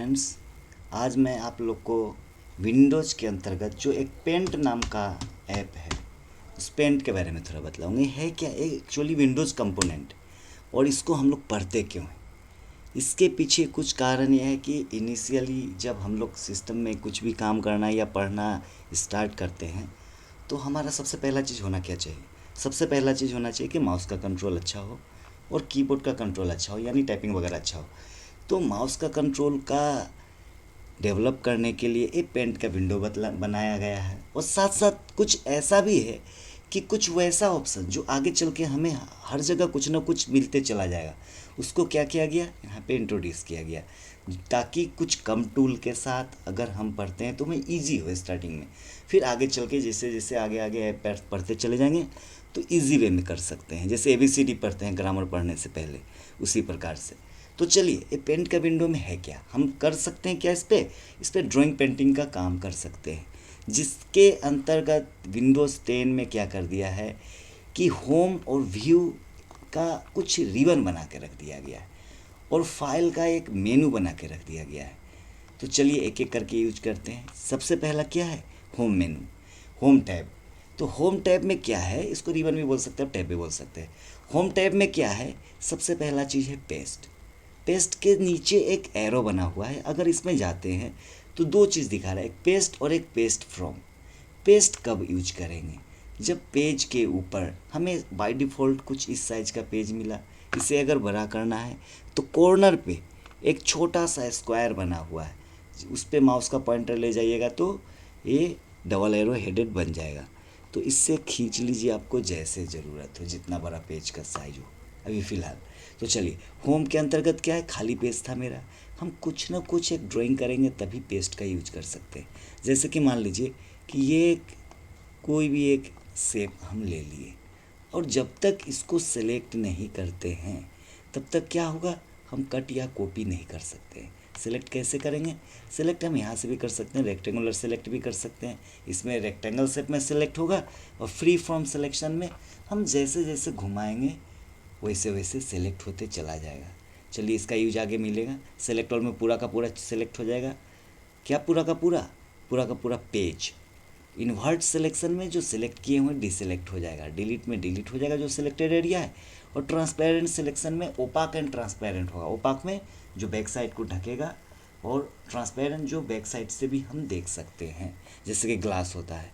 Friends, आज मैं आप लोग को विंडोज़ के अंतर्गत जो एक पेंट नाम का ऐप है उस पेंट के बारे में थोड़ा बतलाऊंगा। ये है क्या, एक्चुअली विंडोज़ कंपोनेंट, और इसको हम लोग पढ़ते क्यों हैं। इसके पीछे कुछ कारण यह है कि इनिशियली जब हम लोग सिस्टम में कुछ भी काम करना या पढ़ना स्टार्ट करते हैं तो हमारा सबसे पहला चीज़ होना क्या चाहिए, सबसे पहला चीज़ होना चाहिए कि माउस का कंट्रोल अच्छा हो और कीबोर्ड का कंट्रोल अच्छा हो, यानी टाइपिंग वगैरह अच्छा हो। तो माउस का कंट्रोल का डेवलप करने के लिए एक पेंट का विंडो बनाया गया है, और साथ साथ कुछ ऐसा भी है कि कुछ वैसा ऑप्शन जो आगे चल के हमें हर जगह कुछ ना कुछ मिलते चला जाएगा, उसको क्या किया गया, यहाँ पे इंट्रोड्यूस किया गया, ताकि कुछ कम टूल के साथ अगर हम पढ़ते हैं तो हमें ईजी हो स्टार्टिंग में। फिर आगे चल के जैसे जैसे आगे आगे पढ़ते चले जाएंगे तो ईजी वे में कर सकते हैं, जैसे ABCD पढ़ते हैं ग्रामर पढ़ने से पहले, उसी प्रकार से। तो चलिए, ये पेंट का विंडो में है क्या, हम कर सकते हैं क्या, इस पे ड्राइंग पेंटिंग का काम कर सकते हैं, जिसके अंतर्गत विंडोज़ 10 में क्या कर दिया है कि होम और व्यू का कुछ रिबन बना के रख दिया गया है और फाइल का एक मेनू बना के रख दिया गया है। तो चलिए एक एक करके यूज करते हैं। सबसे पहला क्या है, होम मेनू, होम टैब। तो होम टैब में क्या है, इसको रिबन भी बोल सकते हैं, टैब भी बोल सकते हैं। होम टैब में क्या है, सबसे पहला चीज़ है पेस्ट। पेस्ट के नीचे एक एरो बना हुआ है, अगर इसमें जाते हैं तो दो चीज़ दिखा रहा है, एक पेस्ट और एक पेस्ट फ्रॉम। पेस्ट कब यूज करेंगे, जब पेज के ऊपर हमें बाय डिफ़ॉल्ट कुछ इस साइज का पेज मिला, इसे अगर बड़ा करना है तो कॉर्नर पे एक छोटा सा स्क्वायर बना हुआ है, उस पर माउस का पॉइंटर ले जाइएगा तो ये डबल एरो हेडेड बन जाएगा। तो इससे खींच लीजिए आपको जैसे ज़रूरत हो, जितना बड़ा पेज का साइज हो अभी फ़िलहाल। तो चलिए, होम के अंतर्गत क्या है, खाली पेज था मेरा, हम कुछ ना कुछ एक ड्राइंग करेंगे तभी पेस्ट का यूज कर सकते हैं। जैसे कि मान लीजिए कि ये कोई भी एक शेप हम ले लिए, और जब तक इसको सेलेक्ट नहीं करते हैं तब तक क्या होगा, हम कट या कॉपी नहीं कर सकते हैं। सेलेक्ट कैसे करेंगे, सेलेक्ट हम यहाँ से भी कर सकते हैं, रेक्टेंगुलर सेलेक्ट भी कर सकते हैं, इसमें रेक्टेंगल शेप में सेलेक्ट होगा, और फ्री फ्रॉम सिलेक्शन में हम जैसे जैसे घुमाएंगे वैसे वैसे सेलेक्ट होते चला जाएगा। चलिए, इसका यूज आगे मिलेगा। सेलेक्ट ऑल में पूरा का पूरा सेलेक्ट हो जाएगा, क्या पूरा का पूरा, पूरा का पूरा पेज। इन्वर्ट सिलेक्शन में जो सिलेक्ट किए हुए डिसेलेक्ट हो जाएगा, डिलीट में डिलीट हो जाएगा जो सिलेक्टेड एरिया है, और ट्रांसपेरेंट सिलेक्शन में ओपाक एंड ट्रांसपेरेंट होगा। ओपाक में जो बैक साइड को ढकेगा, और ट्रांसपेरेंट जो बैक साइड से भी हम देख सकते हैं, जैसे कि ग्लास होता है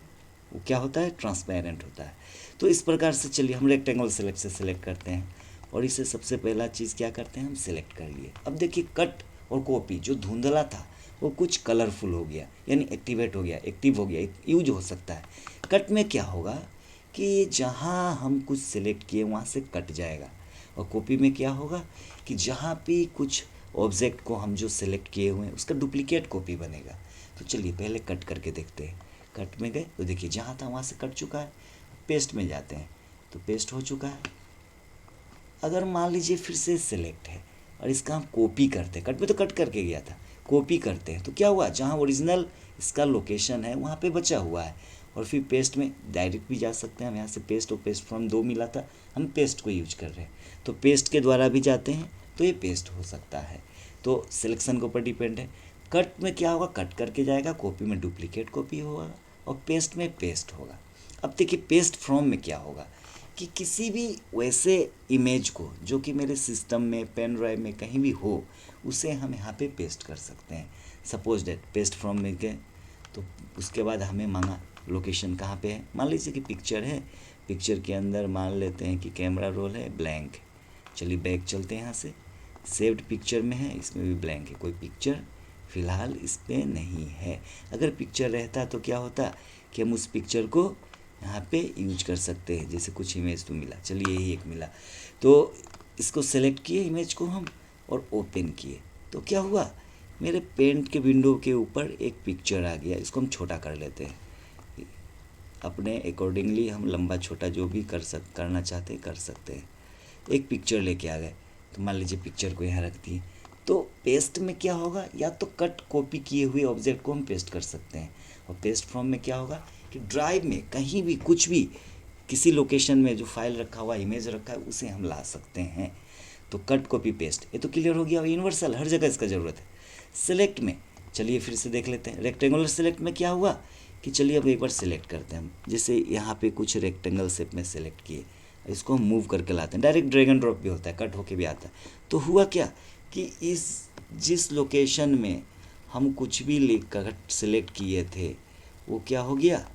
वो क्या होता है, ट्रांसपेरेंट होता है। तो इस प्रकार से चलिए हम रेक्टेंगल सेलेक्ट से सिलेक्ट करते हैं, और इसे सबसे पहला चीज़ क्या करते हैं, हम सिलेक्ट कर लिए। अब देखिए, कट और कॉपी जो धुंधला था वो कुछ कलरफुल हो गया, यानी एक्टिवेट हो गया, एक्टिव हो गया, यूज हो सकता है। कट में क्या होगा कि जहाँ हम कुछ सिलेक्ट किए वहाँ से कट जाएगा, और कॉपी में क्या होगा कि जहाँ भी कुछ ऑब्जेक्ट को हम जो सिलेक्ट किए हुए हैं उसका डुप्लीकेट कॉपी बनेगा। तो चलिए पहले कट करके देखते हैं। कट में गए तो देखिए जहाँ था वहाँ से कट चुका है। पेस्ट में जाते हैं तो पेस्ट हो चुका है। अगर मान लीजिए फिर से सिलेक्ट है और इसका हम कॉपी करते हैं, कट में तो कट करके गया था, कॉपी करते हैं तो क्या हुआ, जहाँ ओरिजिनल इसका लोकेशन है वहाँ पे बचा हुआ है। और फिर पेस्ट में डायरेक्ट भी जा सकते हैं हम, यहाँ से पेस्ट और पेस्ट फ्रॉम दो मिला था, हम पेस्ट को यूज कर रहे हैं तो पेस्ट के द्वारा भी जाते हैं तो ये पेस्ट हो सकता है। तो सिलेक्शन के ऊपर डिपेंड है। कट में क्या होगा, कट करके जाएगा, कॉपी में डुप्लीकेट कॉपी होगा, और पेस्ट में पेस्ट होगा। अब देखिए पेस्ट फ्रॉम में क्या होगा कि किसी भी वैसे इमेज को जो कि मेरे सिस्टम में, पेन ड्राइव में कहीं भी हो, उसे हम यहाँ पे पेस्ट कर सकते हैं। सपोज डेट पेस्ट फ्रॉम में गए तो उसके बाद हमें मांगा लोकेशन कहाँ पे है, मान लीजिए कि पिक्चर है, पिक्चर के अंदर मान लेते हैं कि कैमरा रोल है, ब्लैंक। चलिए बैक चलते हैं, यहाँ से सेव्ड पिक्चर में है, इसमें भी ब्लैंक है, कोई पिक्चर फ़िलहाल इस पर नहीं है। अगर पिक्चर रहता तो क्या होता कि हम उस पिक्चर को यहाँ पे यूज कर सकते हैं, जैसे कुछ इमेज तो मिला, चलिए यही एक मिला, तो इसको सेलेक्ट किए इमेज को हम और ओपन किए तो क्या हुआ, मेरे पेंट के विंडो के ऊपर एक पिक्चर आ गया। इसको हम छोटा कर लेते हैं, अपने अकॉर्डिंगली हम लंबा छोटा जो भी करना चाहते हैं कर सकते हैं। एक पिक्चर लेके आ गए तो मान लीजिए पिक्चर को यहाँ रख दिए। तो पेस्ट में क्या होगा, या तो कट कॉपी किए हुए ऑब्जेक्ट को हम पेस्ट कर सकते हैं, और पेस्ट फ्रॉम में क्या होगा कि ड्राइव में कहीं भी कुछ भी किसी लोकेशन में जो फाइल रखा हुआ, इमेज रखा है, उसे हम ला सकते हैं। तो कट कॉपी पेस्ट ये तो क्लियर हो गया, यूनिवर्सल हर जगह इसका ज़रूरत है। सिलेक्ट में चलिए फिर से देख लेते हैं। रेक्टेंगुलर सिलेक्ट में क्या हुआ कि चलिए अब एक बार सिलेक्ट करते हैं हम। जैसे यहाँ पे कुछ रेक्टेंगल शेप में सिलेक्ट किए, इसको हम मूव करके लाते हैं। डायरेक्ट ड्रैग एंड ड्रॉप भी होता है, कट होके भी आता है। तो हुआ क्या कि इस जिस लोकेशन में हम कुछ भी लिख कर सिलेक्ट किए थे वो क्या हो गया,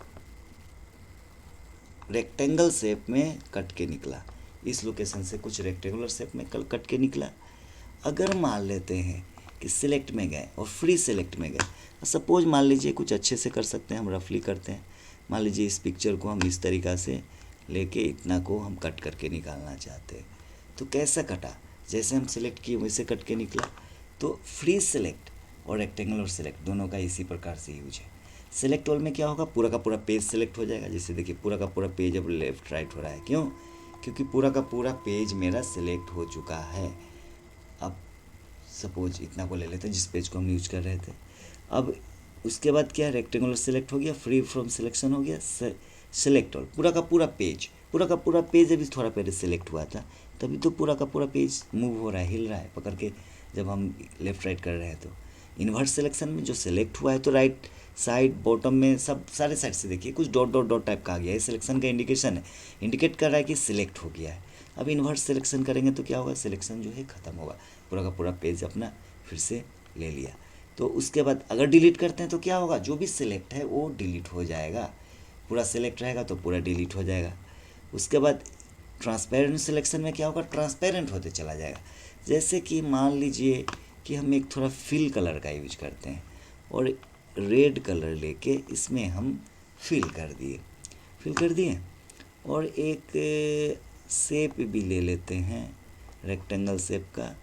रेक्टेंगल शेप में कट के निकला। इस लोकेशन से कुछ रेक्टेंगुलर शेप में कट के निकला। अगर मान लेते हैं कि सिलेक्ट में गए और फ्री सेलेक्ट में गए, सपोज मान लीजिए कुछ अच्छे से कर सकते हैं, हम रफली करते हैं। मान लीजिए इस पिक्चर को हम इस तरीक़ा से लेके इतना को हम कट करके निकालना चाहते हैं, तो कैसा कटा, जैसे हम सिलेक्ट किए वैसे कट के निकला। तो फ्री सेलेक्ट और रेक्टेंगुलर सेलेक्ट दोनों का इसी प्रकार से यूज है। सेलेक्ट ऑल में क्या होगा, पूरा का पूरा पेज सेलेक्ट हो जाएगा। जैसे देखिए पूरा का पूरा पेज अब लेफ्ट राइट हो रहा है, क्यों, क्योंकि पूरा का पूरा पेज मेरा सिलेक्ट हो चुका है। अब सपोज इतना को ले लेते हैं जिस पेज को हम यूज कर रहे थे। अब उसके बाद क्या है, रेक्टेंगुलर सेलेक्ट हो गया, फ्री फ्रॉम सिलेक्शन हो गया, सेलेक्ट ऑल, पूरा का पूरा पेज अभी थोड़ा पहले सेलेक्ट हुआ था, तभी तो पूरा का पूरा पेज मूव हो रहा है, हिल रहा है पकड़ के, जब हम लेफ़्ट राइट कर रहे हैं। तो इन्वर्स सिलेक्शन में जो सिलेक्ट हुआ है तो राइट साइड बॉटम में सब सारे साइड से देखिए कुछ डॉट डॉट डॉट टाइप का आ गया है, सिलेक्शन का इंडिकेशन है, इंडिकेट कर रहा है कि सिलेक्ट हो गया है। अब इन्वर्स सिलेक्शन करेंगे तो क्या होगा, सिलेक्शन जो है ख़त्म होगा, पूरा का पूरा पेज अपना फिर से ले लिया। तो उसके बाद अगर डिलीट करते हैं तो क्या होगा, जो भी सिलेक्ट है वो डिलीट हो जाएगा, पूरा सिलेक्ट रहेगा तो पूरा डिलीट हो जाएगा। उसके बाद ट्रांसपेरेंट सिलेक्शन में क्या होगा, ट्रांसपेरेंट होते चला जाएगा। जैसे कि मान लीजिए कि हम एक थोड़ा फिल कलर का यूज करते हैं और रेड कलर लेके इसमें हम फिल कर दिए और एक शेप भी ले लेते हैं रेक्टेंगल शेप का,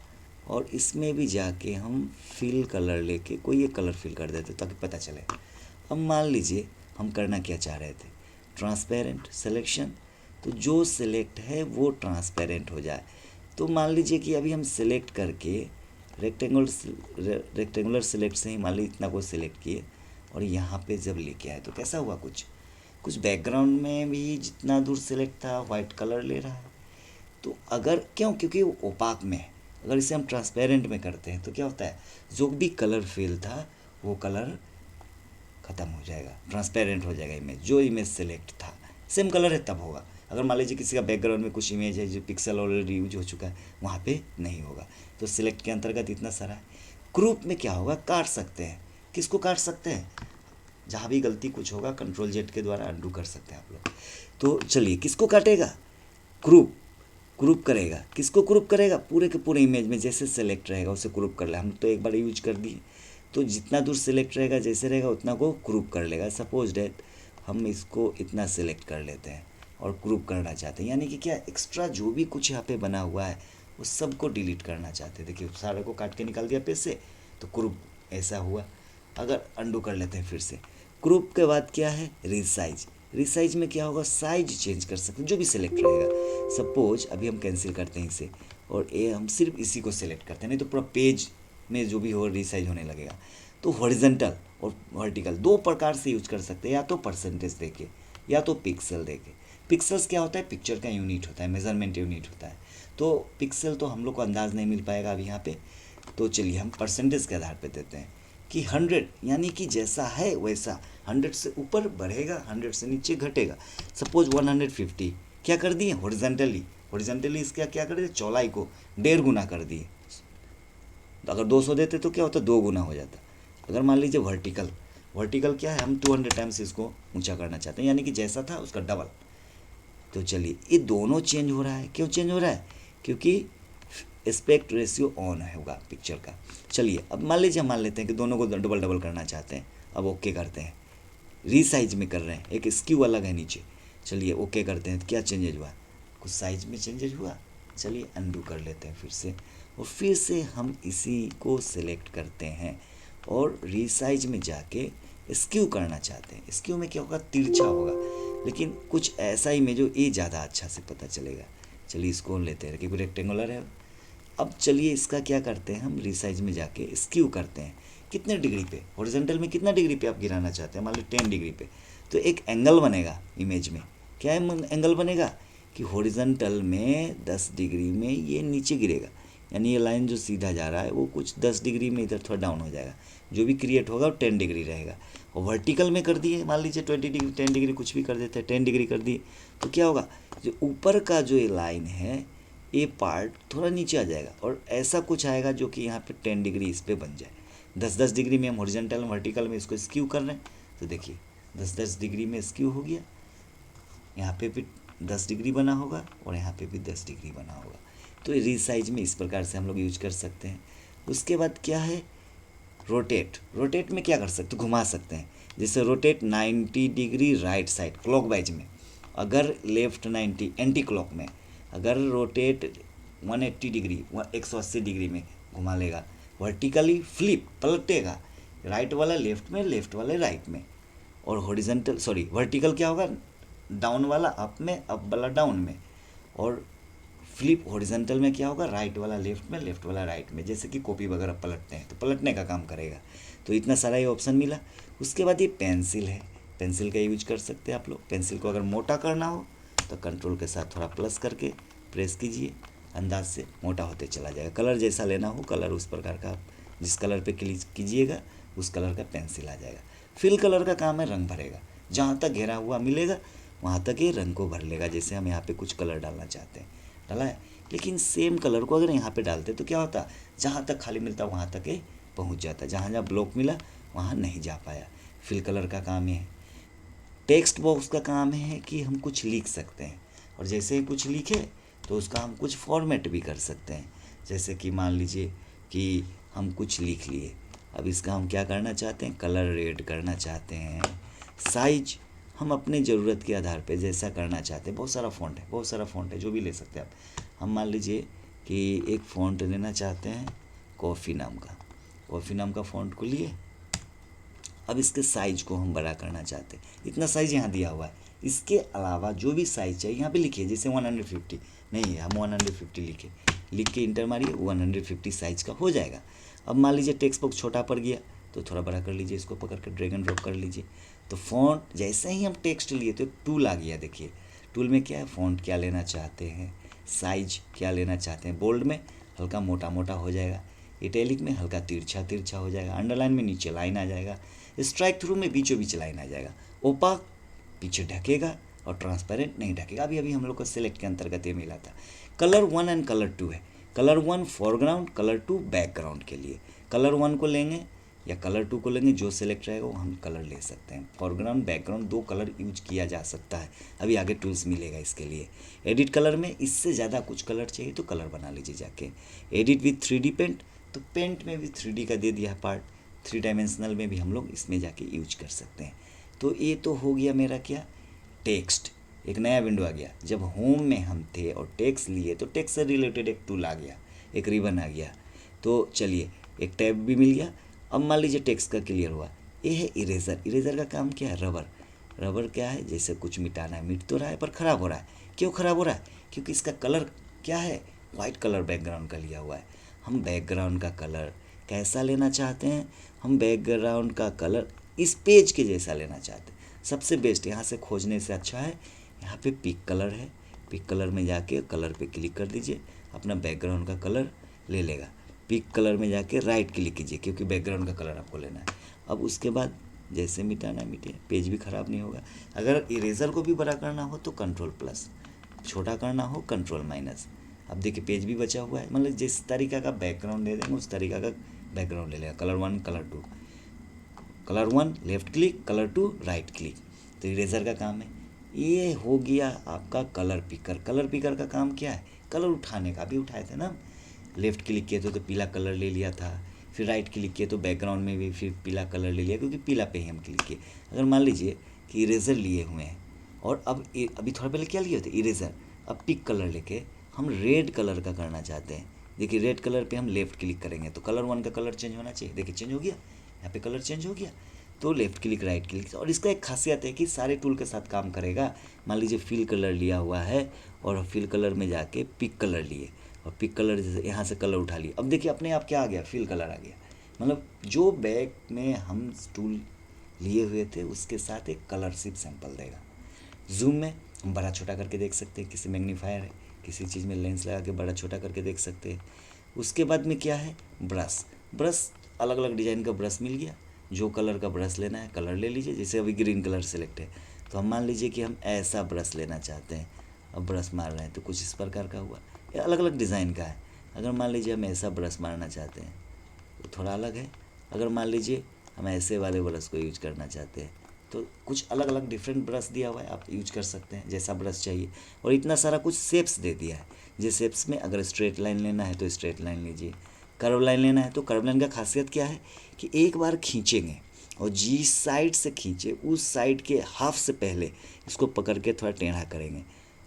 और इसमें भी जाके हम फिल कलर लेके कोई एक कलर फिल कर देते ताकि पता चले। अब मान लीजिए हम करना क्या चाह रहे थे, ट्रांसपेरेंट सिलेक्शन, तो जो सिलेक्ट है वो ट्रांसपेरेंट हो जाए। तो मान लीजिए कि अभी हम सिलेक्ट करके रेक्टेंगुलर सिलेक्ट से ही मान लीजिए इतना को सिलेक्ट किए और यहाँ पे जब लेके आए तो कैसा हुआ, कुछ बैकग्राउंड में भी जितना दूर सिलेक्ट था वाइट कलर ले रहा है। तो अगर क्यों, क्योंकि वो ओपाक में है। अगर इसे हम ट्रांसपेरेंट में करते हैं तो क्या होता है, जो भी कलर फेल था वो कलर ख़त्म हो जाएगा, ट्रांसपेरेंट हो जाएगा इमेज, जो इमेज सेलेक्ट था सेम कलर है तब होगा। अगर मान लीजिए किसी का बैकग्राउंड में कुछ इमेज है जो पिक्सल ऑलरेडी यूज हो चुका है, वहाँ पे नहीं होगा। तो सिलेक्ट के अंतर्गत इतना सारा है। ग्रुप में क्या होगा, काट सकते हैं। किसको काट सकते हैं, जहाँ भी गलती कुछ होगा कंट्रोल जेड के द्वारा अंडू कर सकते हैं आप लोग। तो चलिए किसको काटेगा, ग्रुप करेगा। किसको ग्रुप करेगा, पूरे के पूरे इमेज में जैसे सेलेक्ट रहेगा उसे ग्रुप कर ले। हम तो एक बार यूज कर दिए, तो जितना दूर सेलेक्ट रहेगा जैसे रहेगा उतना को ग्रुप कर लेगा। सपोज डेट हम इसको इतना सेलेक्ट कर लेते हैं और ग्रुप करना चाहते हैं, यानी कि क्या एक्स्ट्रा जो भी कुछ यहाँ पे बना हुआ है वो सबको डिलीट करना चाहते हैं। देखिए सारे को काट के निकाल दिया पेज से, तो ग्रुप ऐसा हुआ। अगर अंडू कर लेते हैं फिर से, ग्रुप के बाद क्या है, रिसाइज में क्या होगा, साइज चेंज कर सकते हैं जो भी सिलेक्ट रहेगा। सपोज अभी हम कैंसिल करते हैं इसे और हम सिर्फ इसी को सिलेक्ट करते हैं, नहीं तो पूरा पेज में जो भी हो रिसाइज होने लगेगा। तो हॉरिजॉन्टल और वर्टिकल दो प्रकार से यूज कर सकते हैं, या तो परसेंटेज देके या तो पिक्सल देके। पिक्सल्स क्या होता है, पिक्चर का यूनिट होता है, मेजरमेंट यूनिट होता है। तो पिक्सल तो हम लोग को अंदाज़ नहीं मिल पाएगा अभी यहाँ पे, तो चलिए हम परसेंटेज के आधार पे देते हैं कि 100, यानी कि जैसा है वैसा 100 से ऊपर बढ़ेगा, 100 से नीचे घटेगा। सपोज 150 क्या कर दिए, हॉरिजॉन्टली इसका क्या कर दिए, चौड़ाई को 1.5 गुना कर दिए। अगर 200 देते तो क्या होता, 2 गुना हो जाता। अगर मान लीजिए वर्टिकल क्या है, हम 200 टाइम्स इसको ऊंचा करना चाहते हैं, यानी कि जैसा था उसका डबल। तो चलिए ये दोनों चेंज हो रहा है। क्यों चेंज हो रहा है, क्योंकि एस्पेक्ट रेशियो ऑन होगा पिक्चर का। चलिए अब मान लीजिए, मान लेते हैं कि दोनों को डबल करना चाहते हैं। अब ओके करते हैं, रीसाइज में कर रहे हैं, एक स्क्यू अलग है नीचे। चलिए ओके करते हैं, क्या चेंजेज हुआ, कुछ साइज में चेंजेज हुआ। चलिए अनडू कर लेते हैं फिर से, और फिर से हम इसी को सिलेक्ट करते हैं और रीसाइज में जाके स्क्यू करना चाहते हैं। स्क्यू में क्या होगा, तिरछा होगा, लेकिन कुछ ऐसा ही में जो ये ज़्यादा अच्छा से पता चलेगा। चलिए इसको लेते हैं क्योंकि रेक्टेंगुलर है। अब चलिए इसका क्या करते हैं, हम रीसाइज में जाके स्क्यू करते हैं। कितने डिग्री पे, हॉरिजॉन्टल में कितना डिग्री पे आप गिराना चाहते हैं, मान लो 10 डिग्री पे। तो एक एंगल बनेगा इमेज में, क्या एंगल बनेगा कि हॉरिजॉन्टल में 10 डिग्री में ये नीचे गिरेगा, यानी ये लाइन जो सीधा जा रहा है वो कुछ 10 डिग्री में इधर थोड़ा डाउन हो जाएगा, जो भी क्रिएट होगा वो 10 डिग्री रहेगा। और वर्टिकल में कर दिए, मान लीजिए 20 डिग्री 10 डिग्री कुछ भी कर देते हैं, 10 डिग्री कर दिए तो क्या होगा, जो ऊपर का जो ये लाइन है ये पार्ट थोड़ा नीचे आ जाएगा और ऐसा कुछ आएगा जो कि यहाँ पे 10 डिग्री इस पर बन जाए। 10-10 डिग्री में हम हॉरिजॉन्टल वर्टिकल में इसको स्क्यू कर रहे हैं, तो देखिए 10-10 डिग्री में स्क्यू हो गया, यहाँ पे भी 10 डिग्री बना होगा और यहाँ पे भी 10 डिग्री बना होगा। तो रीसाइज में इस प्रकार से हम लोग यूज कर सकते हैं। उसके बाद क्या है, रोटेट में क्या कर सकते, घुमा सकते हैं। जैसे rotate 90 degree right side clockwise में, अगर लेफ्ट 90 एंटी क्लॉक में, अगर रोटेट 180 डिग्री 180 डिग्री में घुमा लेगा, वर्टिकली फ्लिप पलटेगा, राइट वाला लेफ्ट में, लेफ्ट वाले राइट में, और हॉरिजॉन्टल वर्टिकल क्या होगा, डाउन वाला अप में, अप वाला डाउन में, और फ्लिप हॉरिजॉन्टल में क्या होगा, राइट वाला लेफ्ट में, लेफ्ट वाला राइट में। जैसे कि कॉपी वगैरह पलटते हैं तो पलटने का काम करेगा। तो इतना सारा ये ऑप्शन मिला। उसके बाद ये पेंसिल है, पेंसिल का यूज कर सकते हैं आप लोग। पेंसिल को अगर मोटा करना हो तो कंट्रोल के साथ थोड़ा प्लस करके प्रेस कीजिए, अंदाज से मोटा होते चला जाएगा। कलर जैसा लेना हो कलर उस प्रकार का, जिस कलर पे क्लिक कीजिएगा उस कलर का पेंसिल आ जाएगा। फिल कलर का काम है रंग भरेगा, जहाँ तक घेरा हुआ मिलेगा वहाँ तक ये रंग को भर लेगा। जैसे हम यहाँ पे कुछ कलर डालना चाहते हैं, डाला है, लेकिन सेम कलर को अगर यहाँ पे डालते तो क्या होता, जहाँ तक खाली मिलता वहाँ तक ये पहुँच जाता, जहाँ जहाँ ब्लॉक मिला वहाँ नहीं जा पाया। फिल कलर का काम ये है। टेक्स्ट बॉक्स का काम है कि हम कुछ लिख सकते हैं, और जैसे ही कुछ लिखे तो उसका हम कुछ फॉर्मेट भी कर सकते हैं। जैसे कि मान लीजिए कि हम कुछ लिख लिए, अब इसका हम क्या करना चाहते हैं, कलर रेड करना चाहते हैं, साइज हम अपने ज़रूरत के आधार पे जैसा करना चाहते हैं। बहुत सारा फ़ॉन्ट है, जो भी ले सकते हैं आप। हम मान लीजिए कि एक फ़ॉन्ट लेना चाहते हैं कॉफ़ी नाम का फ़ॉन्ट को लिए। अब इसके साइज को हम बड़ा करना चाहते हैं, इतना साइज यहाँ दिया हुआ है। इसके अलावा जो भी साइज चाहिए यहाँ पे लिखिए, जैसे 150 नहीं है, हम 150 लिख के इंटर मारिए, 150 साइज का हो जाएगा। अब मान लीजिए टेक्स्ट बॉक्स छोटा पड़ गया तो थोड़ा बड़ा कर लीजिए, इसको पकड़ कर ड्रैग एंड ड्रॉप कर लीजिए। तो फ़ॉन्ट जैसे ही हम टेक्स्ट लिए तो एक टूल आ गया। देखिए टूल में क्या है, फ़ॉन्ट क्या लेना चाहते हैं, साइज क्या लेना चाहते हैं। बोल्ड में हल्का मोटा मोटा हो जाएगा, इटैलिक में हल्का तिरछा हो जाएगा, अंडरलाइन में नीचे लाइन आ जाएगा, स्ट्राइक थ्रू में बीचों बीच लाइन आ जाएगा, ओपाक पीछे ढकेगा और ट्रांसपेरेंट नहीं ढकेगा। अभी हम लोग को सिलेक्ट के अंतर्गत ये मिला था। कलर 1 एंड कलर 2 है। कलर 1 फोरग्राउंड, कलर 2 बैकग्राउंड के लिए। कलर 1 को लेंगे या कलर 2 को लेंगे, जो सिलेक्ट रहेगा वो हम कलर ले सकते हैं। फोरग्राउंड बैकग्राउंड 2 कलर यूज किया जा सकता है, अभी आगे टूल्स मिलेगा इसके लिए। एडिट कलर में इससे ज़्यादा कुछ कलर चाहिए तो कलर बना लीजिए जाके। एडिट विथ 3D पेंट, तो पेंट में भी 3D का दे दिया पार्ट, 3 डायमेंशनल में भी हम लोग इसमें जाके यूज कर सकते हैं। तो ये तो हो गया मेरा क्या, टेक्स्ट। एक नया विंडो आ गया। जब होम में हम थे और टेक्स्ट लिए तो टेक्स्ट से रिलेटेड एक टूल आ गया, एक रिबन आ गया। तो चलिए एक टैब भी मिल गया। अब मान लीजिए टेक्स्ट का क्लियर हुआ। ये है इरेज़र। इरेज़र का काम क्या है, रबर क्या है, जैसे कुछ मिटाना है, मिट तो रहा है पर ख़राब हो रहा है। क्यों ख़राब हो रहा है, क्योंकि इसका कलर क्या है, वाइट कलर बैकग्राउंड का लिया हुआ है। हम बैकग्राउंड का कलर कैसा लेना चाहते हैं, हम बैकग्राउंड का कलर इस पेज के जैसा लेना चाहते हैं। सबसे बेस्ट यहाँ से खोजने से अच्छा है, यहाँ पे पिक कलर है, पिक कलर में जाके कलर पे क्लिक कर दीजिए, अपना बैकग्राउंड का कलर ले लेगा। पिक कलर में जाके राइट क्लिक कीजिए, क्योंकि बैकग्राउंड का कलर आपको लेना है। अब उसके बाद जैसे मिटाना मिटे, पेज भी ख़राब नहीं होगा। अगर इरेज़र को भी बड़ा करना हो तो कंट्रोल+, छोटा करना हो कंट्रोल-। अब देखिए पेज भी बचा हुआ है, मतलब जिस तरीका का बैकग्राउंड दे देंगे उस तरीका का बैकग्राउंड ले लेगा। Colour 1 colour 2, colour 1 left click, colour 2 right click. तो इरेज़र का काम है। ये हो गया आपका कलर पिकर। कलर पिकर का काम क्या है, कलर उठाने का। भी उठाए थे ना, लेफ़्ट क्लिक किए तो पीला कलर ले लिया था, फिर राइट क्लिक किए तो बैकग्राउंड में भी फिर पीला कलर ले लिया, क्योंकि पीला पे ही हम क्लिक किए। अगर मान लीजिए कि इरेज़र लिए हुए हैं और अब अभी थोड़ा पहले क्या लिए होते इरेज़र, अब पिक कलर लेके हम रेड कलर का करना चाहते हैं। देखिए रेड कलर पे हम लेफ़्ट क्लिक करेंगे तो कलर 1 का कलर चेंज होना चाहिए। देखिए चेंज हो गया, यहाँ पे कलर चेंज हो गया। तो लेफ़्ट क्लिक राइट क्लिक, और इसका एक खासियत है कि सारे टूल के साथ काम करेगा। मान लीजिए फिल कलर लिया हुआ है और फिल कलर में जाके पिक कलर लिए और पिक कलर जैसे यहाँ से कलर उठा लिए। अब देखिए अपने आप क्या आ गया, फिल कलर आ गया। मतलब जो बैग में हम टूल लिए हुए थे उसके साथ एक कलर सिर्फ सैंपल देगा। जूम में हम बड़ा छोटा करके देख सकते हैं, किसी मैग्नीफायर है, किसी चीज़ में लेंस लगा के बड़ा छोटा करके देख सकते हैं। उसके बाद में क्या है, ब्रश। ब्रश अलग अलग डिज़ाइन का ब्रश मिल गया, जो कलर का ब्रश लेना है कलर ले लीजिए। जैसे अभी ग्रीन कलर सेलेक्ट है, तो हम मान लीजिए कि हम ऐसा ब्रश लेना चाहते हैं। अब ब्रश मार रहे हैं तो कुछ इस प्रकार का हुआ, ये अलग अलग डिज़ाइन का है। अगर मान लीजिए हम ऐसा ब्रश मारना चाहते हैं तो थोड़ा अलग है। अगर मान लीजिए हम ऐसे वाले ब्रश को यूज करना चाहते हैं तो कुछ अलग अलग डिफरेंट ब्रश दिया हुआ है, आप यूज कर सकते हैं जैसा ब्रश चाहिए। और इतना सारा कुछ शेप्स दे दिया है, जिस शेप्स में अगर स्ट्रेट लाइन लेना है तो स्ट्रेट लाइन लीजिए, कर्व लाइन लेना है तो कर्व लाइन का खासियत क्या है कि एक बार खींचेंगे और जिस साइड से खींचे उस साइड के हाफ से पहले इसको पकड़ के थोड़ा टेढ़ा करेंगे,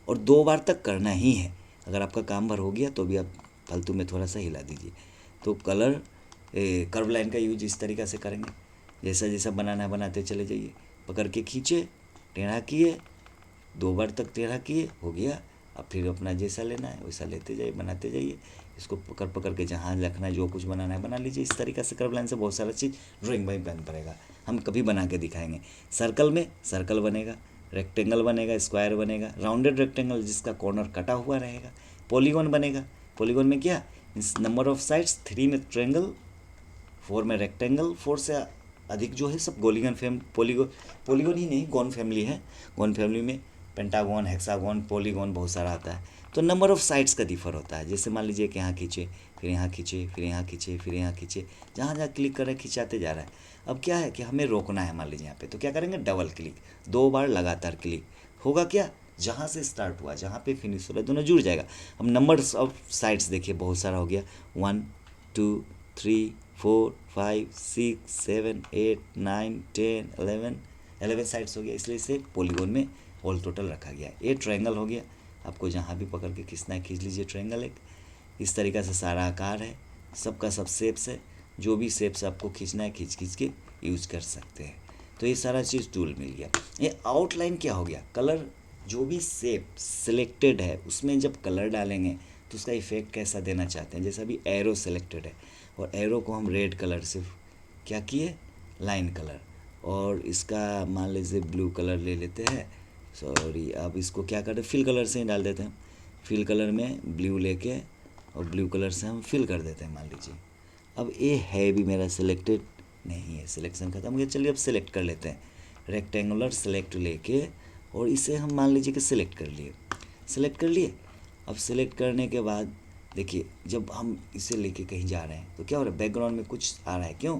और 2 बार तक करना ही है। अगर आपका काम भर हो गया तो भी आप फालतू में थोड़ा सा हिला दीजिए। तो कर्व लाइन का यूज इस तरीक़ा से करेंगे, जैसा जैसा बनाना है बनाते चले जाइए, पकड़ के खींचे, टेढ़ा किए, 2 बार तक टेढ़ा किए, हो गया। अब फिर अपना जैसा लेना है वैसा लेते जाइए, बनाते जाइए। इसको पकड़ पकड़ के जहाँ रखना है, जो कुछ बनाना है बना लीजिए। इस तरीक़े से कर्व लाइन से बहुत सारा चीज़ ड्राइंग में बन पड़ेगा, हम कभी बना के दिखाएंगे। सर्कल में सर्कल बनेगा, रेक्टेंगल बनेगा, स्क्वायर बनेगा, राउंडेड रेक्टेंगल जिसका कॉर्नर कटा हुआ रहेगा, पॉलीगॉन बनेगा। पॉलीगॉन में क्या, नंबर ऑफ साइड्स, 3 में ट्रायंगल, 4 में रेक्टेंगल, 4 से अधिक जो है सब गोलीगन पॉलीगॉन ही नहीं, गॉन फैमिली है। गॉन फैमिली में पेंटागॉन, हेक्सागॉन, पॉलीगॉन बहुत सारा आता है। तो नंबर ऑफ साइड्स का डिफर होता है। जैसे मान लीजिए कि यहाँ खींचे, फिर यहाँ खींचे, फिर यहाँ खींचे, फिर यहाँ खींचे, जहाँ जहाँ क्लिक कर रहे खिंचाते जा रहा है। अब क्या है कि हमें रोकना है, मान लीजिए यहाँ पे, तो क्या करेंगे, डबल क्लिक, 2 बार लगातार क्लिक होगा। क्या, जहाँ से स्टार्ट हुआ जहाँ पे फिनिश हो रहा है दोनों जुड़ जाएगा। अब नंबर्स ऑफ साइड्स देखिए बहुत सारा हो गया, 1 2 3 4 5 6 7 8 9 10 11 साइड्स हो गया, इसलिए इसे पॉलीगॉन में ऑल टोटल रखा गया। ये ट्रायंगल हो गया, आपको जहाँ भी पकड़ के खींचना है खींच लीजिए ट्रायंगल एक। इस तरीक़ा से सारा आकार है, सबका सब शेप्स है, जो भी शेप्स आपको खींचना है खींच के यूज कर सकते हैं। तो ये सारा चीज़ टूल मिल गया। ये आउटलाइन क्या हो गया, कलर, जो भी शेप सिलेक्टेड है उसमें जब कलर डालेंगे तो उसका इफेक्ट कैसा देना चाहते हैं। जैसे अभी एरो सेलेक्टेड है और एरो को हम रेड कलर से क्या किए, लाइन कलर, और इसका मान लीजिए ब्लू कलर ले लेते हैं, सॉरी, अब इसको क्या करते हैं, फिल कलर से ही डाल देते हैं। फिल कलर में ब्लू लेके और ब्लू कलर से हम फिल कर देते हैं, मान लीजिए। अब ये है भी मेरा सिलेक्टेड नहीं है, सिलेक्शन खत्म हो गया। चलिए अब सिलेक्ट कर लेते हैं, रेक्टेंगुलर सेलेक्ट लेके, और इसे हम मान लीजिए कि सिलेक्ट कर लिए। अब सिलेक्ट करने के बाद देखिए, जब हम इसे लेके कहीं जा रहे हैं तो क्या हो रहा है, बैकग्राउंड में कुछ आ रहा है, क्यों,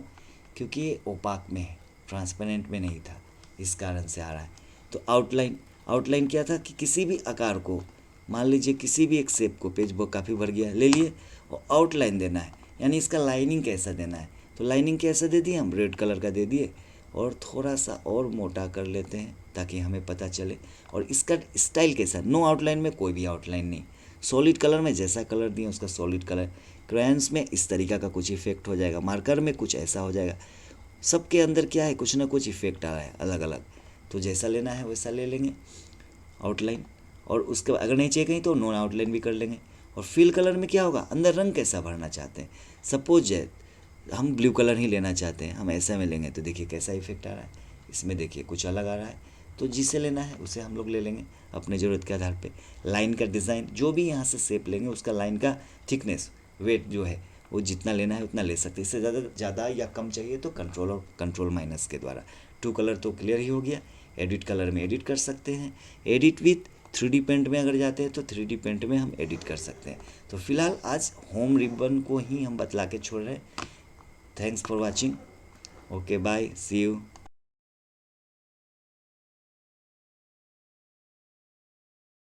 क्योंकि ये ओपाक में है, ट्रांसपेरेंट में नहीं था, इस कारण से आ रहा है। तो आउटलाइन क्या था कि किसी भी आकार को, मान लीजिए किसी भी एक शेप को, पेज वो काफ़ी भर गया, ले लिए और आउटलाइन देना है, यानी इसका लाइनिंग कैसा देना है। तो लाइनिंग कैसा दे दिए, हम रेड कलर का दे दिए और थोड़ा सा और मोटा कर लेते हैं ताकि हमें पता चले। और इसका स्टाइल कैसा, नो आउटलाइन में कोई भी आउटलाइन नहीं, सॉलिड कलर में जैसा कलर दिए उसका सॉलिड कलर, क्रेयंस में इस तरीका का कुछ इफेक्ट हो जाएगा, मार्कर में कुछ ऐसा हो जाएगा। सबके अंदर क्या है, कुछ ना कुछ इफेक्ट आ रहा है अलग अलग, तो जैसा लेना है वैसा ले लेंगे आउटलाइन। और उसके बाद अगर नहीं चाहिए कहीं तो नॉन आउटलाइन भी कर लेंगे। और फिल कलर में क्या होगा, अंदर रंग कैसा भरना चाहते हैं। सपोज हम ब्लू कलर ही लेना चाहते हैं, हम ऐसा में लेंगे तो देखिए कैसा इफेक्ट आ रहा है, इसमें देखिए कुछ अलग आ रहा है। तो जिसे लेना है उसे हम लोग ले लेंगे अपने ज़रूरत के आधार पे। लाइन का डिज़ाइन, जो भी यहाँ से शेप लेंगे उसका लाइन का थिकनेस, वेट जो है वो जितना लेना है उतना ले सकते हैं। इससे ज़्यादा या कम चाहिए तो कंट्रोल और कंट्रोल माइनस के द्वारा। 2 कलर तो क्लियर ही हो गया। एडिट कलर में एडिट कर सकते हैं, एडिट विथ 3D पेंट में अगर जाते हैं तो 3D पेंट में हम एडिट कर सकते हैं। तो फिलहाल आज होम रिबन को ही हम बतला के छोड़ रहे हैं। Thanks for watching, okay bye, see you.